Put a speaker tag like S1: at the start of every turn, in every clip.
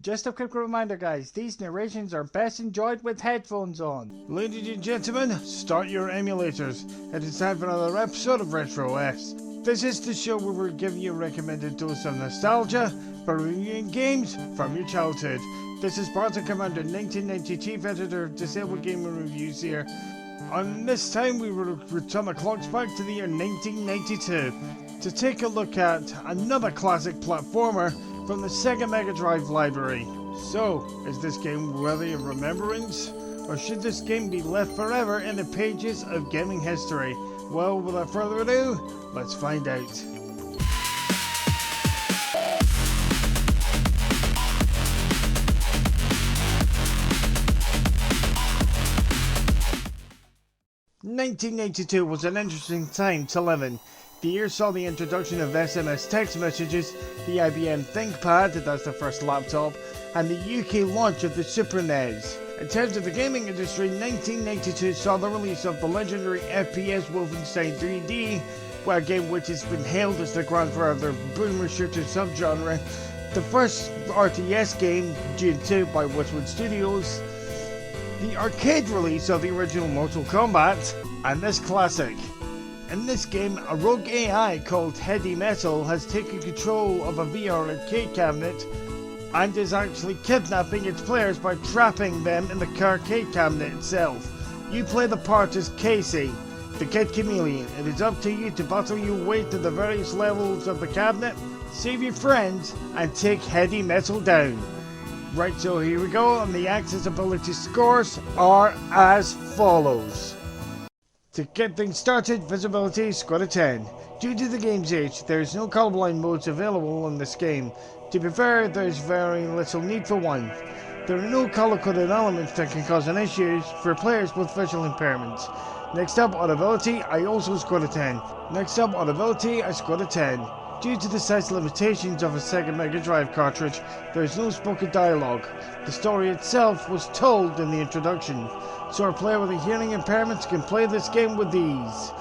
S1: Just a quick reminder guys, these narrations are best enjoyed with headphones on. Ladies and gentlemen, start your emulators. It is time for another episode of RetrOS. This is the show where we're giving you a recommended dose of nostalgia for reviewing games from your childhood. This is Spartan Commander 1990 Chief Editor of Disabled Gaming Reviews here. On this time we will return the clocks back to the year 1992 to take a look at another classic platformer from the Sega Mega Drive library. So, is this game worthy of remembrance? Or should this game be left forever in the pages of gaming history? Well, without further ado, let's find out. "1992 was an interesting time to live in. The year saw the introduction of SMS text messages, the IBM ThinkPad, that's the first laptop, and the UK launch of the Super NES. In terms of the gaming industry, 1992 saw the release of the legendary FPS Wolfenstein 3D, a game which has been hailed as the grandfather of boomer shooter subgenre, the first RTS game, Dune 2 by Westwood Studios, the arcade release of the original Mortal Kombat, and this classic. In this game, a rogue AI called Heady Metal has taken control of a VR arcade cabinet and is actually kidnapping its players by trapping them in the arcade cabinet itself. You play the part as Casey, the Kid Chameleon. It is up to you to battle your way to the various levels of the cabinet, save your friends, and take Heady Metal down. Right, so here we go, and the accessibility scores are as follows. To get things started, visibility scored a 10. Due to the game's age, there is no colorblind modes available in this game. To be fair, there is very little need for one. There are no color-coded elements that can cause an issue for players with visual impairments. Next up, audibility, I also scored a 10. Next up, audibility, I scored a 10. Due to the size limitations of a Sega Mega Drive cartridge, there is no spoken dialogue. The story itself was told in the introduction, so a player with a hearing impairment can play this game with ease.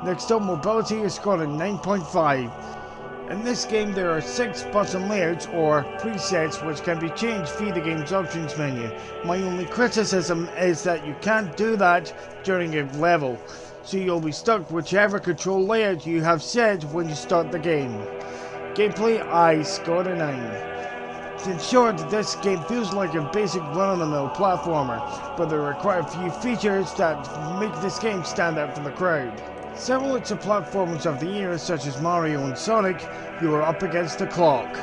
S1: Next up, mobility is scored a 9.5. In this game there are 6 button layouts or presets which can be changed via the game's options menu. My only criticism is that you can't do that during a level, so you'll be stuck whichever control layout you have set when you start the game. Gameplay, I scored a 9. In short, this game feels like a basic run-of-the-mill platformer, but there are quite a few features that make this game stand out from the crowd. Similar to platformers of the era such as Mario and Sonic, you are up against the clock.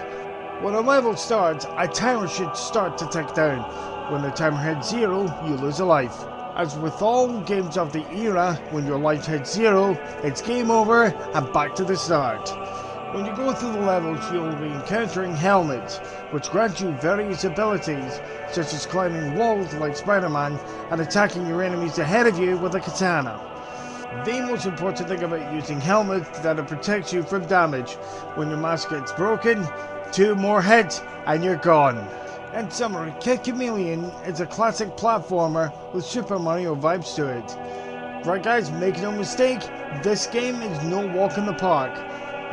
S1: When a level starts, a timer should start to tick down. When the timer hits 0, you lose a life. As with all games of the era, when your life hits 0, it's game over and back to the start. When you go through the levels, you'll be encountering helmets, which grant you various abilities, such as climbing walls like Spider-Man and attacking your enemies ahead of you with a katana. The most important thing about using helmets is that it protects you from damage. When your mask gets broken, 2 more hits and you're gone. In summary, Kid Chameleon is a classic platformer with Super Mario vibes to it. Right guys, make no mistake, this game is no walk in the park.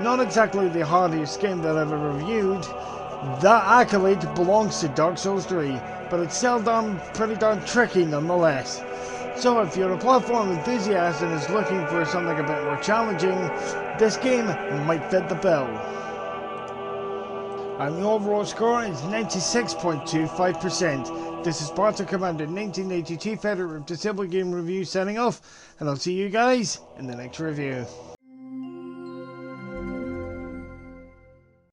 S1: Not exactly the hardest game that I've ever reviewed. That accolade belongs to Dark Souls 3, but it's still pretty darn tricky nonetheless. So if you're a platform enthusiast and is looking for something a bit more challenging, this game might fit the bill. And the overall score is 96.25%. This is Spartan Commander 1980 Chief Editor of Disabled Game Review signing off, and I'll see you guys in the next review.